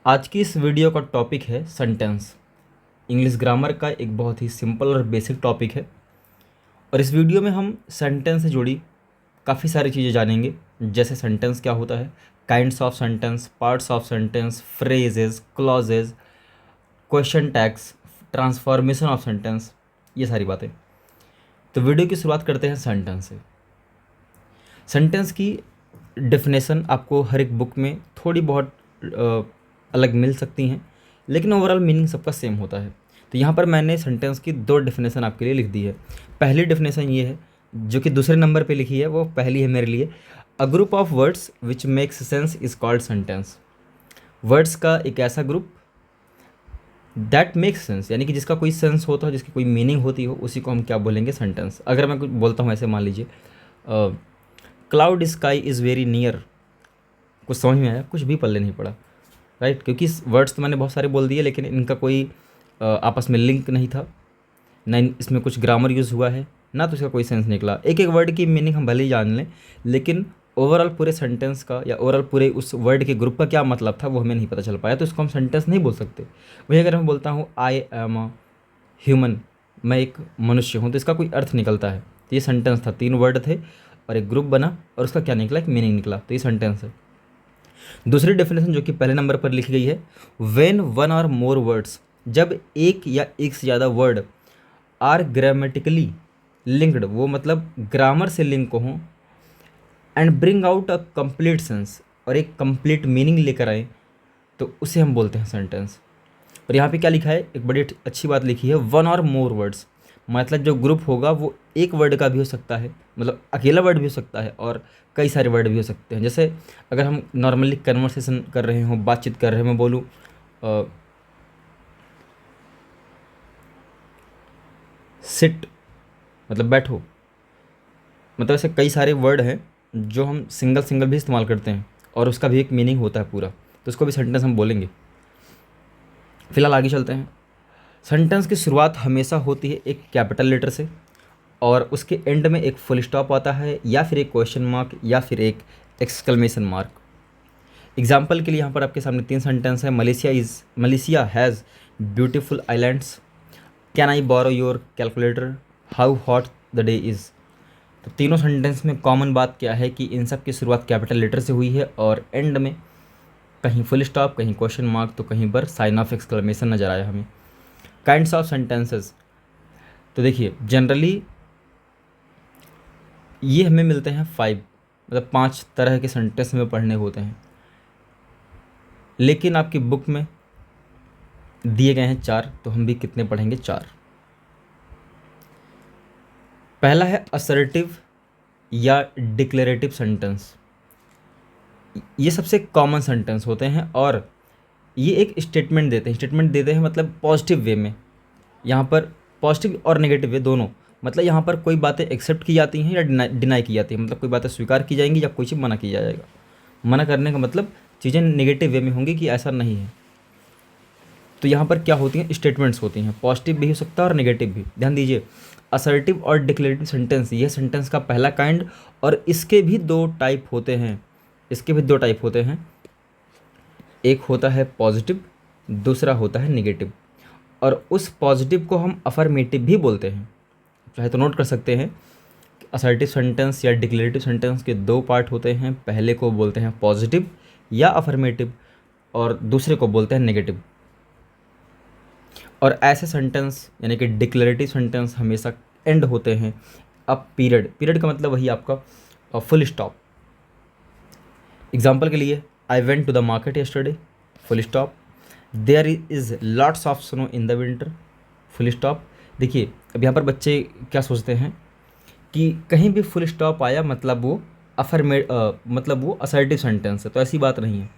आज की इस वीडियो का टॉपिक है सेंटेंस। इंग्लिश ग्रामर का एक बहुत ही सिंपल और बेसिक टॉपिक है और इस वीडियो में हम सेंटेंस से जुड़ी काफ़ी सारी चीज़ें जानेंगे, जैसे सेंटेंस क्या होता है, kinds of sentence, parts of sentence, phrases, clauses, question tags, transformation of sentence, ये सारी बातें। तो वीडियो की शुरुआत करते हैं सेंटेंस से। सेंटेंस की डेफिनेशन आपको हर एक बुक में थोड़ी बहुत अलग मिल सकती हैं, लेकिन ओवरऑल मीनिंग सबका सेम होता है। तो यहाँ पर मैंने सेंटेंस की दो डेफिनेशन आपके लिए लिख दी है। पहली डेफिनेशन ये है, जो कि दूसरे नंबर पे लिखी है, वो पहली है मेरे लिए। अ group of words which makes sense is called sentence. Words का एक ऐसा ग्रुप दैट मेक्स सेंस, यानी कि जिसका कोई सेंस होता हो, जिसकी कोई मीनिंग होती हो, उसी को हम क्या बोलेंगे, सेंटेंस। अगर मैं कुछ बोलता हूँ ऐसे, मान लीजिए cloud sky is very near, कुछ समझ में आया? कुछ भी पल्ले नहीं पड़ा, राइट? क्योंकि वर्ड्स तो मैंने बहुत सारे बोल दिए, लेकिन इनका कोई आपस में लिंक नहीं था, ना इसमें कुछ ग्रामर यूज़ हुआ है, ना तो इसका कोई सेंस निकला। एक एक वर्ड की मीनिंग हम भले ही जान लें, लेकिन ओवरऑल पूरे सेंटेंस का या ओवरऑल पूरे उस वर्ड के ग्रुप का क्या मतलब था वो हमें नहीं पता चल पाया, तो इसको हम सेंटेंस नहीं बोल सकते। वही अगर मैं बोलता हूँ आई एम अ ह्यूमन, मैं एक मनुष्य हूँ, तो इसका कोई अर्थ निकलता है। तो ये सेंटेंस था, 3 वर्ड थे और एक ग्रुप बना और उसका क्या निकला, एक मीनिंग निकला, तो ये सेंटेंस है। दूसरी डेफिनेशन जो कि पहले नंबर पर लिखी गई है, व्हेन वन और मोर वर्ड्स, जब एक या एक से ज़्यादा वर्ड आर ग्रामेटिकली लिंक्ड, वो मतलब ग्रामर से लिंक हों, and bring out a complete sense, और एक कंप्लीट मीनिंग लेकर आए, तो उसे हम बोलते हैं सेंटेंस। और यहाँ पे क्या लिखा है, एक बड़ी अच्छी बात लिखी है, वन और मोर वर्ड्स, मतलब जो ग्रुप होगा वो एक वर्ड का भी हो सकता है, मतलब अकेला वर्ड भी हो सकता है और कई सारे वर्ड भी हो सकते हैं। जैसे अगर हम नॉर्मली कन्वर्सेशन कर रहे हों, बातचीत कर रहे हैं, मैं बोलूँ सिट, मतलब बैठो, मतलब ऐसे कई सारे वर्ड हैं जो हम सिंगल सिंगल भी इस्तेमाल करते हैं और उसका भी एक मीनिंग होता है पूरा, तो उसको भी सेंटेंस हम बोलेंगे। फिलहाल आगे चलते हैं। सेंटेंस की शुरुआत हमेशा होती है एक कैपिटल लेटर से और उसके एंड में एक फुल स्टॉप आता है, या फिर एक क्वेश्चन मार्क, या फिर एक एक्सक्लेमेशन मार्क। एग्जाम्पल के लिए यहाँ पर आपके सामने 3 सेंटेंस है। Malaysia has beautiful islands, can I borrow your calculator, how hot the day is. तो तीनों सेंटेंस में कॉमन बात क्या है कि इन सब की शुरुआत कैपिटल लेटर से हुई है और एंड में कहीं फुल स्टॉप, कहीं क्वेश्चन मार्क, तो कहीं पर साइन ऑफ एक्सक्लेमेशन नजर आया हमें। काइंड्स ऑफ सेंटेंसेस, तो देखिए जनरली ये हमें मिलते हैं 5, मतलब 5 तरह के सेंटेंस में पढ़ने होते हैं, लेकिन आपकी बुक में दिए गए हैं 4, तो हम भी कितने पढ़ेंगे, 4। पहला है असर्टिव या डिक्लेरेटिव सेंटेंस। ये सबसे कॉमन सेंटेंस होते हैं और ये एक स्टेटमेंट देते हैं मतलब पॉजिटिव वे में। यहाँ पर पॉजिटिव और नेगेटिव वे दोनों, मतलब यहाँ पर कोई बातें एक्सेप्ट की जाती हैं या डिनाई की जाती हैं, मतलब कोई बातें स्वीकार की जाएंगी या कोई चीज़ मना की जाएगा। मना करने का मतलब चीज़ें नेगेटिव वे में होंगी कि ऐसा नहीं है। तो यहाँ पर क्या होती हैं, स्टेटमेंट्स होती हैं, पॉजिटिव भी हो सकता है और नेगेटिव भी। ध्यान दीजिए, असर्टिव और डिक्लेरेटिव सेंटेंस, ये सेंटेंस का पहला काइंड, और इसके भी 2 टाइप होते हैं। एक होता है पॉजिटिव, दूसरा होता है नेगेटिव, और उस पॉजिटिव को हम अफर्मेटिव भी बोलते हैं। चाहे तो नोट कर सकते हैं, असर्टिव सेंटेंस या डिक्लेरेटिव सेंटेंस के 2 पार्ट होते हैं, पहले को बोलते हैं पॉजिटिव या अफर्मेटिव और दूसरे को बोलते हैं नेगेटिव। और ऐसे सेंटेंस यानी कि डिक्लेरेटिव सेंटेंस हमेशा एंड होते हैं अब पीरियड का मतलब वही आपका फुल स्टॉप। एग्जाम्पल के लिए, I went to the market yesterday, full stop. There is lots of snow in the winter, full stop. देखिए अब यहाँ पर बच्चे क्या सोचते हैं कि कहीं भी फुल स्टॉप आया मतलब वो मतलब वो असर्टिव सेंटेंस है, तो ऐसी बात नहीं है।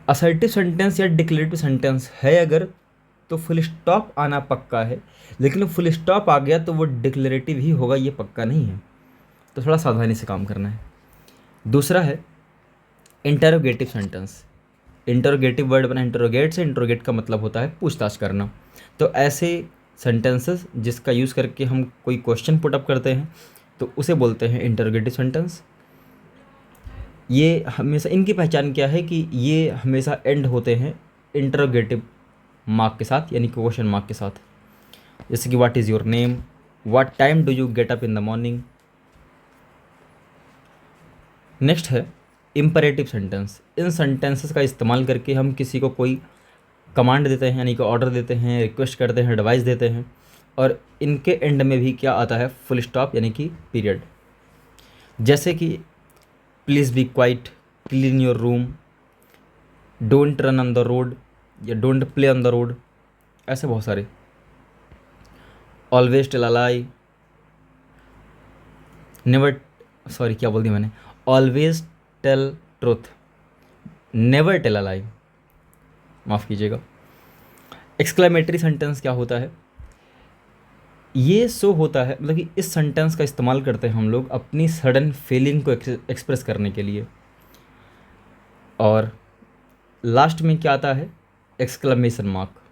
असर्टिव सेंटेंस या डिक्लेरेटिव सेंटेंस है अगर, तो फुल स्टॉप आना पक्का है, लेकिन फुल स्टॉप आ गया तो वो डिक्लेरेटिव ही होगा, ये पक्का नहीं है, तो थोड़ा सावधानी से काम करना है। दूसरा है इंटरोगेटिव सेंटेंस। इंटरोगेटिव वर्ड बना इंटरोगेट से, इंटरोगेट का मतलब होता है पूछताछ करना। तो ऐसे सेंटेंसेस जिसका यूज़ करके हम कोई क्वेश्चन पुट अप करते हैं, तो उसे बोलते हैं इंटरोगेटिव सेंटेंस। ये हमेशा इनकी पहचान क्या है कि ये हमेशा एंड होते हैं इंटरोगेटिव मार्क के साथ, यानी कि क्वेश्चन मार्क के साथ। जैसे कि what is your name, what time do you get up in the morning. Next है इम्परेटिव सेंटेंस। इन सेंटेंसेस का इस्तेमाल करके हम किसी को कोई कमांड देते हैं, यानी कि ऑर्डर देते हैं, रिक्वेस्ट करते हैं, एडवाइस देते हैं, और इनके एंड में भी क्या आता है, फुल स्टॉप यानी कि पीरियड। जैसे कि please be quiet, clean your room, don't run on the road या don't play on the road, ऐसे बहुत सारे। Always tell a lie, never, sorry क्या बोल दिया मैंने, always tell truth, never tell a lie, माफ़ कीजिएगा। एक्सक्लेमेटरी सेंटेंस क्या होता है, ये सो होता है, मतलब कि इस सेंटेंस का इस्तेमाल करते हैं हम लोग अपनी सडन फीलिंग को एक्सप्रेस करने के लिए। और लास्ट में क्या आता है, एक्सक्लेमेशन मार्क।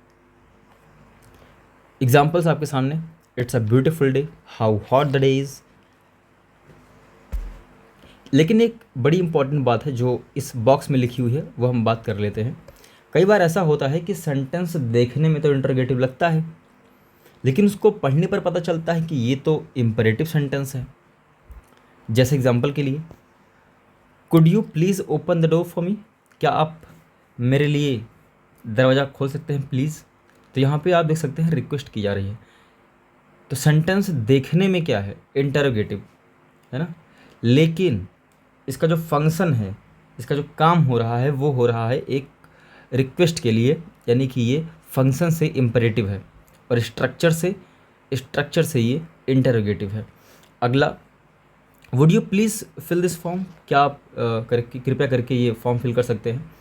एग्जाम्पल्स आपके सामने, it's a beautiful day, how hot the day is. लेकिन एक बड़ी इंपॉर्टेंट बात है जो इस बॉक्स में लिखी हुई है, वो हम बात कर लेते हैं। कई बार ऐसा होता है कि सेंटेंस देखने में तो इंटरोगेटिव लगता है, लेकिन उसको पढ़ने पर पता चलता है कि ये तो इम्परेटिव सेंटेंस है। जैसे एग्जांपल के लिए, could you please open the door for me, क्या आप मेरे लिए दरवाज़ा खोल सकते हैं प्लीज़। तो यहाँ पे आप देख सकते हैं रिक्वेस्ट की जा रही है। तो सेंटेंस देखने में क्या है, इंटरोगेटिव है ना, लेकिन इसका जो फंक्शन है, इसका जो काम हो रहा है, वो हो रहा है एक रिक्वेस्ट के लिए, यानी कि ये फंक्शन से इम्परेटिव है, और स्ट्रक्चर से ये इंटरोगेटिव है। अगला, would you please fill this form, क्या आप करके कृपया करके ये फॉर्म फिल कर सकते हैं।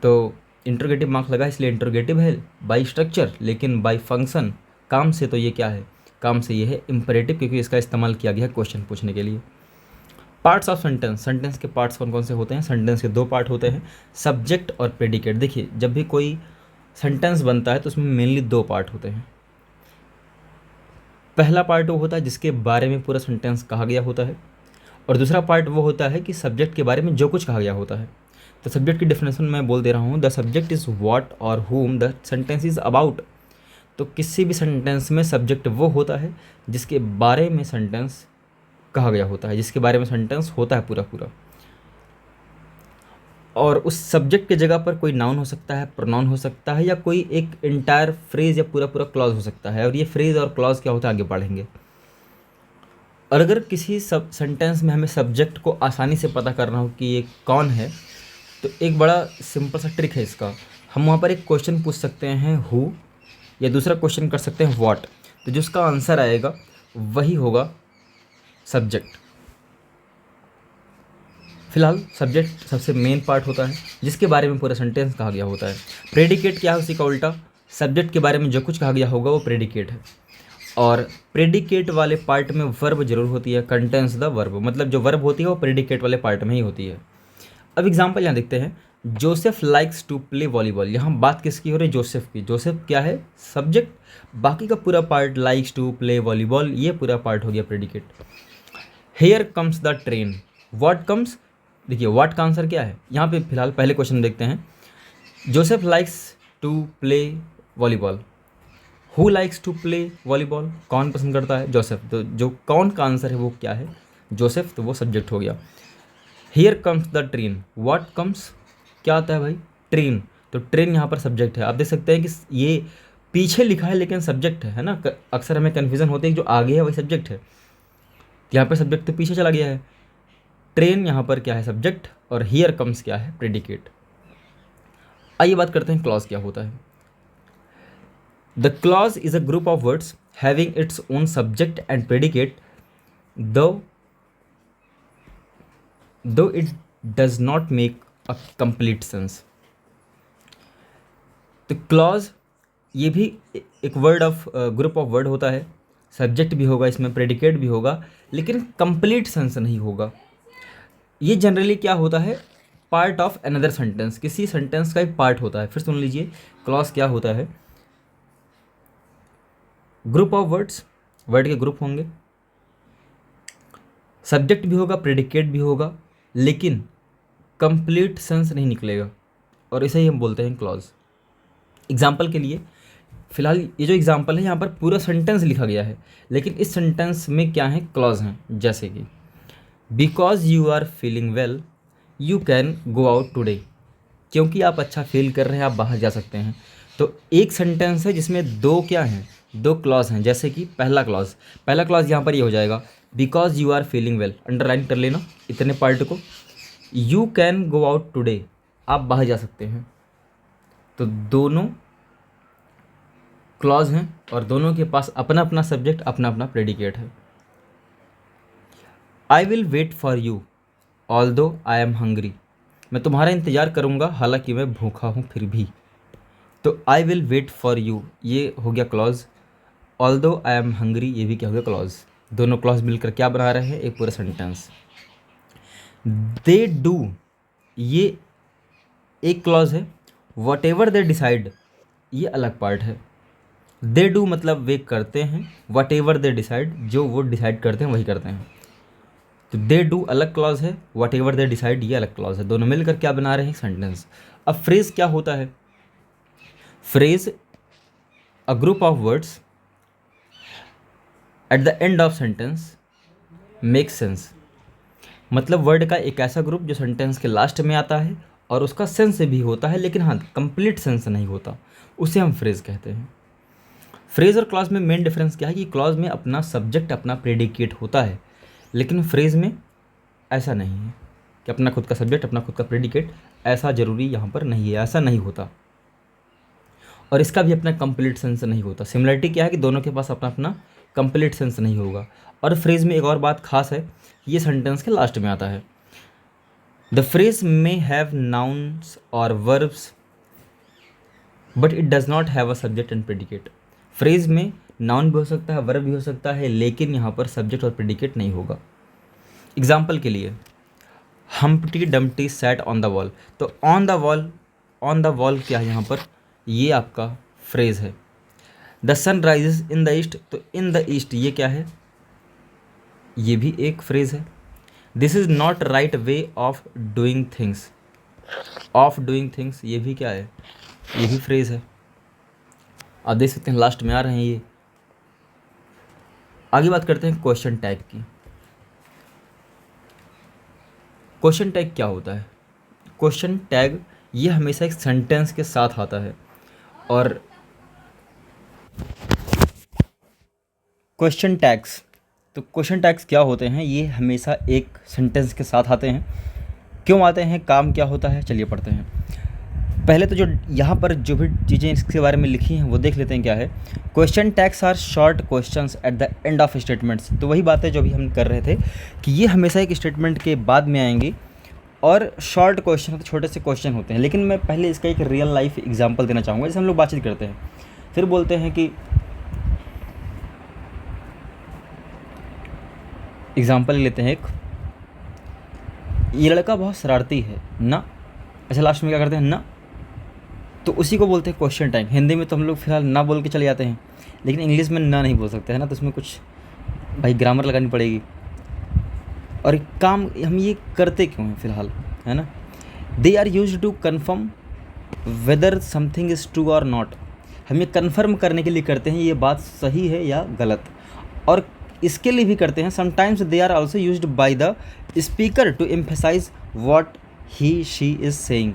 तो इंटरोगेटिव मार्क लगा, इसलिए इंटरोगेटिव है बाय स्ट्रक्चर, लेकिन बाय फंक्शन, काम से तो ये क्या है, काम से ये है इम्परेटिव, क्योंकि इसका इस्तेमाल किया गया है क्वेश्चन पूछने के लिए। पार्ट्स ऑफ सेंटेंस, सेंटेंस के पार्ट्स कौन कौन से होते हैं, सेंटेंस के दो पार्ट होते हैं, सब्जेक्ट और प्रेडिकेट। देखिए, जब भी कोई सेंटेंस बनता है तो उसमें मेनली दो पार्ट होते हैं। पहला पार्ट वो होता है जिसके बारे में पूरा सेंटेंस कहा गया होता है, और दूसरा पार्ट वो होता है कि सब्जेक्ट के बारे में जो कुछ कहा गया होता है। तो सब्जेक्ट की डेफिनेशन मैं बोल दे रहा हूँ, द सब्जेक्ट इज़ व्हाट और whom the sentence is about. तो किसी भी सेंटेंस में सब्जेक्ट वो होता है जिसके बारे में सेंटेंस कहा गया होता है, जिसके बारे में सेंटेंस होता है पूरा पूरा। और उस सब्जेक्ट की जगह पर कोई नाउन हो सकता है, प्रोनाउन हो सकता है, या कोई एक इंटायर फ्रेज या पूरा पूरा क्लॉज हो सकता है। और ये फ्रेज और क्लॉज क्या होता है आगे पढ़ेंगे। और अगर किसी सब सेंटेंस में हमें सब्जेक्ट को आसानी से पता करना हो कि ये कौन है, तो एक बड़ा सिंपल सा ट्रिक है इसका। हम वहाँ पर एक क्वेश्चन पूछ सकते हैं हु, या दूसरा क्वेश्चन कर सकते हैं व्हाट। तो जो उसका आंसर आएगा वही होगा सब्जेक्ट। फिलहाल सब्जेक्ट सबसे मेन पार्ट होता है जिसके बारे में पूरा सेंटेंस कहा गया होता है। प्रेडिकेट क्या है, उसी का उल्टा, सब्जेक्ट के बारे में जो कुछ कहा गया होगा वो प्रेडिकेट है। और प्रेडिकेट वाले पार्ट में वर्ब जरूर होती है, कंटेंस द वर्ब, मतलब जो वर्ब होती है वो प्रेडिकेट वाले पार्ट में ही होती है। अब एग्जाम्पल यहाँ देखते हैं, Joseph likes to play volleyball. यहाँ बात किसकी हो रही है, जोसेफ की। जोसेफ क्या है, सब्जेक्ट, बाकी का पूरा part likes to play volleyball, ये पूरा पार्ट हो गया predicate. Here comes the train, what comes, देखिए व्हाट का आंसर क्या है यहाँ पे। फिलहाल पहले क्वेश्चन देखते हैं, Joseph likes to play volleyball, who likes to play volleyball, कौन पसंद करता है, जोसेफ। तो जो कौन का आंसर है वो क्या है, जोसेफ, तो वो सब्जेक्ट हो गया। Here comes the train, what comes, क्या आता है भाई, ट्रेन। तो ट्रेन यहाँ पर सब्जेक्ट है। आप देख सकते हैं कि ये पीछे लिखा है लेकिन सब्जेक्ट है ना। अक्सर हमें कन्फ्यूजन होती है कि जो आगे है वही सब्जेक्ट है, यहाँ पर सब्जेक्ट तो पीछे चला गया है। ट्रेन यहाँ पर क्या है, सब्जेक्ट, और हियर कम्स क्या है, प्रेडिकेट। आइए बात करते हैं क्लॉज क्या होता है। The clause is a group of words having its own subject and predicate, though it does not make a complete sense. तो क्लॉज ये भी एक word of group of word होता है, सब्जेक्ट भी होगा इसमें, प्रेडिकेट भी होगा, लेकिन कंप्लीट सेंस नहीं होगा। ये जनरली क्या होता है, पार्ट ऑफ अनदर सेंटेंस, किसी सेंटेंस का एक पार्ट होता है। फिर सुन लीजिए, क्लॉज क्या होता है, ग्रुप ऑफ वर्ड्स, वर्ड के ग्रुप होंगे, सब्जेक्ट भी होगा, प्रेडिकेट भी होगा, लेकिन कंप्लीट सेंस नहीं निकलेगा, और इसे ही हम बोलते हैं क्लॉज। एग्जाम्पल के लिए फ़िलहाल ये जो एग्जाम्पल है यहाँ पर पूरा सेंटेंस लिखा गया है, लेकिन इस सेंटेंस में क्या है, क्लॉज हैं। जैसे कि because you are feeling well you can go out today, क्योंकि आप अच्छा फील कर रहे हैं आप बाहर जा सकते हैं। तो एक सेंटेंस है जिसमें दो क्या हैं, दो क्लॉज हैं। जैसे कि पहला क्लॉज यहाँ पर ये हो जाएगा, because you are feeling well, underline कर लेना इतने पार्ट को। You can go out today, आप बाहर जा सकते हैं। तो दोनों क्लॉज हैं और दोनों के पास अपना अपना सब्जेक्ट, अपना अपना प्रेडिकेट है। I will wait for you although I am hungry, मैं तुम्हारा इंतज़ार करूँगा हालांकि मैं भूखा हूँ फिर भी। तो I will wait for you ये हो गया clause, although I am hungry ये भी क्या हो गया क्लॉज। दोनों क्लॉज मिलकर क्या बना रहे हैं, एक पूरा सेंटेंस। दे डू ये एक क्लॉज है, वट एवर दे डिसाइड ये अलग पार्ट है। दे डू मतलब वे करते हैं, वट एवर दे डिसाइड जो वो डिसाइड करते हैं वही करते हैं। तो दे डू अलग क्लॉज है, वट एवर दे डिसाइड ये अलग क्लॉज है। दोनों मिलकर क्या बना रहे हैं, सेंटेंस। अब फ्रेज क्या होता है, phrase a group of words eight the end of sentence make sense, मतलब वर्ड का एक ऐसा ग्रुप जो सेंटेंस के लास्ट में आता है और उसका सेंस भी होता है, लेकिन हाँ कंप्लीट सेंस नहीं होता, उसे हम फ्रेज कहते हैं। फ्रेज और क्लॉज में मेन डिफरेंस क्या है कि क्लॉज में अपना सब्जेक्ट अपना प्रेडिकेट होता है, लेकिन फ्रेज में ऐसा नहीं है कि अपना खुद का सब्जेक्ट अपना खुद का प्रेडिकेट, ऐसा ज़रूरी यहाँ पर नहीं है, ऐसा नहीं होता। और इसका भी अपना कंप्लीट सेंस नहीं होता। सिमिलरिटी क्या है कि दोनों के पास अपना अपना कंप्लीट सेंस नहीं होगा। और फ्रेज में एक और बात खास है, ये सेंटेंस के लास्ट में आता है। The phrase may have nouns और verbs but it does not have a subject and predicate. Phrase में नाउन भी हो सकता है, वर्ब भी हो सकता है, लेकिन यहाँ पर सब्जेक्ट और प्रेडिकेट नहीं होगा। एग्जाम्पल के लिए Humpty Dumpty sat on the wall, तो ऑन द वॉल क्या है यहाँ पर, ये आपका फ्रेज है। The sun rises in the east, तो इन द ईस्ट ये क्या है, ये भी एक फ्रेज है। This is not right way of doing things, ये भी क्या है, ये भी फ्रेज है। आप देख सकते हैं लास्ट में आ रहे हैं ये। आगे बात करते हैं क्वेश्चन टैग की। क्वेश्चन टैग क्या होता है, क्वेश्चन टैग ये हमेशा एक सेंटेंस के साथ आता है। और क्वेश्चन टैग्स क्या होते हैं, ये हमेशा एक सेंटेंस के साथ आते हैं। क्यों आते हैं, काम क्या होता है, चलिए पढ़ते हैं। पहले तो जो यहाँ पर जो भी चीज़ें इसके बारे में लिखी हैं वो देख लेते हैं क्या है। Question tags are short questions at the end of statements, तो वही बात है जो अभी हम कर रहे थे कि ये हमेशा एक स्टेटमेंट के बाद में आएंगी और शॉर्ट क्वेश्चन, छोटे से क्वेश्चन होते हैं। लेकिन मैं पहले इसका एक रियल लाइफ एग्जाम्पल देना चाहूँगा। जैसे हम लोग बातचीत करते हैं, फिर बोलते हैं कि एग्जाम्पल लेते हैं एक, ये लड़का बहुत शरारती है ना, अच्छा लास्ट में क्या करते हैं ना, तो उसी को बोलते हैं क्वेश्चन टैग। हिंदी में तो हम लोग फिलहाल ना बोल के चले जाते हैं, लेकिन इंग्लिश में ना नहीं बोल सकते हैं ना, तो उसमें कुछ भाई ग्रामर लगानी पड़ेगी। और एक काम हम ये करते क्यों हैं फिलहाल, है ना। They are used to confirm whether something is true और नॉट, हम ये कन्फर्म करने के लिए करते हैं ये बात सही है या गलत। और इसके लिए भी करते हैं sometimes they are also used by the speaker to emphasise what he she is saying.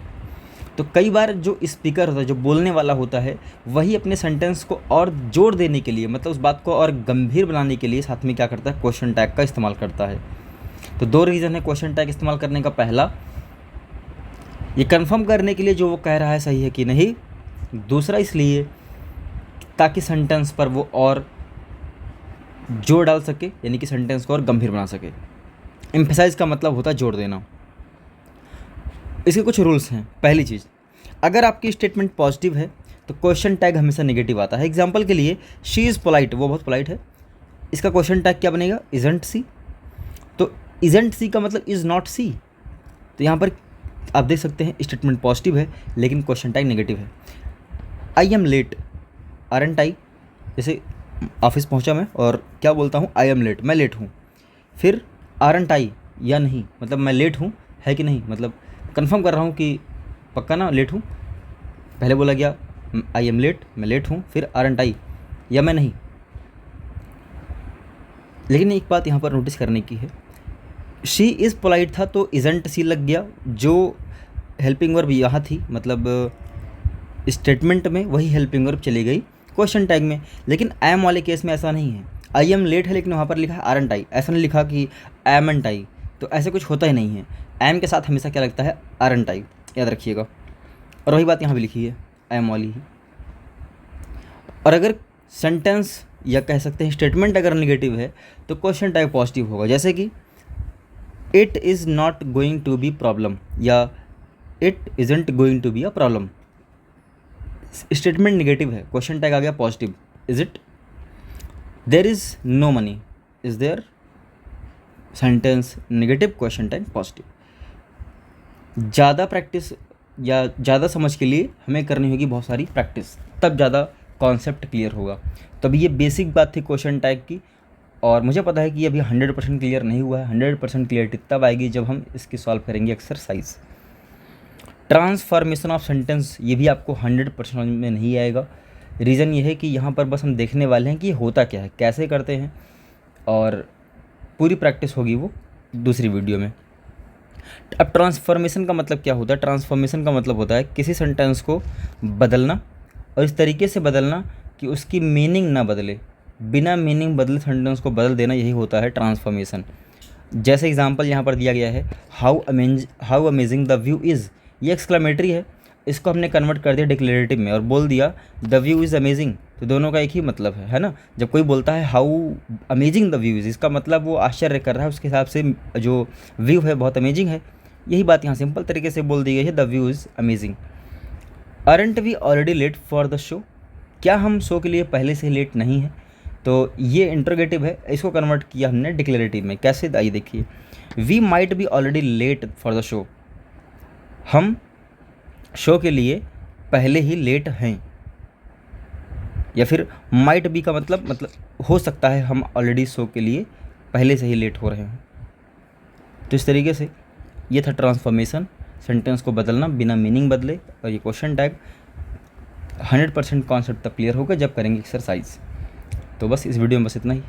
तो कई बार जो स्पीकर होता है, जो बोलने वाला होता है, वही अपने सेंटेंस को और जोर देने के लिए, मतलब उस बात को और गंभीर बनाने के लिए साथ में क्या करता है, क्वेश्चन टैग का इस्तेमाल करता है। तो दो रीज़न है क्वेश्चन टैग इस्तेमाल करने का। पहला, ये कंफर्म करने के लिए जो वो कह रहा है सही है कि नहीं। दूसरा इसलिए ताकि सेंटेंस पर वो और जोर डाल सके, यानी कि सेंटेंस को और गंभीर बना सके। एम्फसाइज का मतलब होता है जोर देना। इसके कुछ रूल्स हैं। पहली चीज़, अगर आपकी स्टेटमेंट पॉजिटिव है तो क्वेश्चन टैग हमेशा नेगेटिव आता है। एग्जांपल के लिए, शी इज़ पोलाइट, वो बहुत पोलाइट है, इसका क्वेश्चन टैग क्या बनेगा, इजंट सी। तो इजंट सी का मतलब इज़ नॉट सी। तो यहाँ पर आप देख सकते हैं स्टेटमेंट पॉजिटिव है लेकिन क्वेश्चन टैग नेगेटिव है। आई एम लेट, आरंट आई, जैसे ऑफिस पहुँचा मैं और क्या बोलता हूँ, आई एम लेट, मैं लेट हूँ। फिर आरंट आई या नहीं, मतलब मैं लेट हूँ है कि नहीं, मतलब कंफर्म कर रहा हूँ कि पक्का ना लेट हूँ। पहले बोला गया आई एम लेट, मैं लेट हूँ, फिर आरंट आई, या मैं नहीं। लेकिन एक बात यहाँ पर नोटिस करने की है, शी इज़ पोलाइट था तो इज़ंट सी लग गया, जो हेल्पिंग वर्ब यहाँ थी, मतलब स्टेटमेंट में वही हेल्पिंग वर्ब चली गई क्वेश्चन टैग में। लेकिन एम वाले केस में ऐसा नहीं है, आई एम लेट है लेकिन वहाँ पर लिखा है आरंट आई, ऐसा नहीं लिखा कि एमंट आई, तो ऐसे कुछ होता ही नहीं है। एम के साथ हमेशा क्या लगता है, आरंट आई, याद रखिएगा। और वही बात यहाँ भी लिखी है, एम वाली ही। और अगर सेंटेंस या कह सकते हैं स्टेटमेंट अगर नेगेटिव है तो क्वेश्चन टैग पॉजिटिव होगा, जैसे कि it is not going to be problem या it isn't going to be a problem. Statement negative है, क्वेश्चन टैग आ गया positive, is it. There is no money, is there, sentence negative, question tag positive. ज़्यादा practice या ज़्यादा समझ के लिए हमें करनी होगी बहुत सारी प्रैक्टिस, तब ज़्यादा कॉन्सेप्ट क्लियर होगा। तब ये बेसिक बात थी क्वेश्चन टैग की, और मुझे पता है कि अभी 100% क्लियर नहीं हुआ है। 100% क्लियरिटी तब आएगी जब हम इसकी सॉल्व करेंगे एक्सरसाइज। ट्रांसफॉर्मेशन ऑफ सेंटेंस, ये भी आपको 100% समझ में नहीं आएगा। रीज़न ये है कि यहाँ पर बस हम देखने वाले हैं कि ये होता क्या है, कैसे करते हैं, और पूरी प्रैक्टिस होगी वो दूसरी वीडियो में। अब ट्रांसफॉर्मेशन का मतलब क्या होता है? ट्रांसफॉर्मेशन का मतलब होता है किसी सेंटेंस को बदलना, और इस तरीके से बदलना कि उसकी मीनिंग ना बदले, बिना मीनिंग बदले सेंटेंस को बदल देना, यही होता है ट्रांसफॉर्मेशन। जैसे एग्जांपल यहाँ पर दिया गया है, how amazing the view is, ये एक्सक्लेमेटरी है, इसको हमने कन्वर्ट कर दिया डिक्लेरेटिव में और बोल दिया द व्यू इज़ अमेजिंग, तो दोनों का एक ही मतलब है ना। जब कोई बोलता है how amazing the view is, इसका मतलब वो आश्चर्य कर रहा है, उसके हिसाब से जो व्यू है बहुत अमेजिंग है। यही बात यहाँ सिंपल तरीके से बोल दी गई है, the view is amazing. Aren't we already late for the show, क्या हम शो के लिए पहले से लेट नहीं है? तो ये इंट्रोगेटिव है, इसको कन्वर्ट किया हमने डिक्लेरेटिव में। कैसे, आइए देखिए, we might be already late for the show, हम शो के लिए पहले ही लेट हैं। या फिर माइट बी का मतलब हो सकता है हम ऑलरेडी शो के लिए पहले से ही लेट हो रहे हैं। तो इस तरीके से ये था ट्रांसफॉर्मेशन, सेंटेंस को बदलना बिना मीनिंग बदले। और ये क्वेश्चन टैग 100% कॉन्सेप्ट तब क्लियर होगा जब करेंगे एक्सरसाइज। तो बस इस वीडियो में बस इतना ही।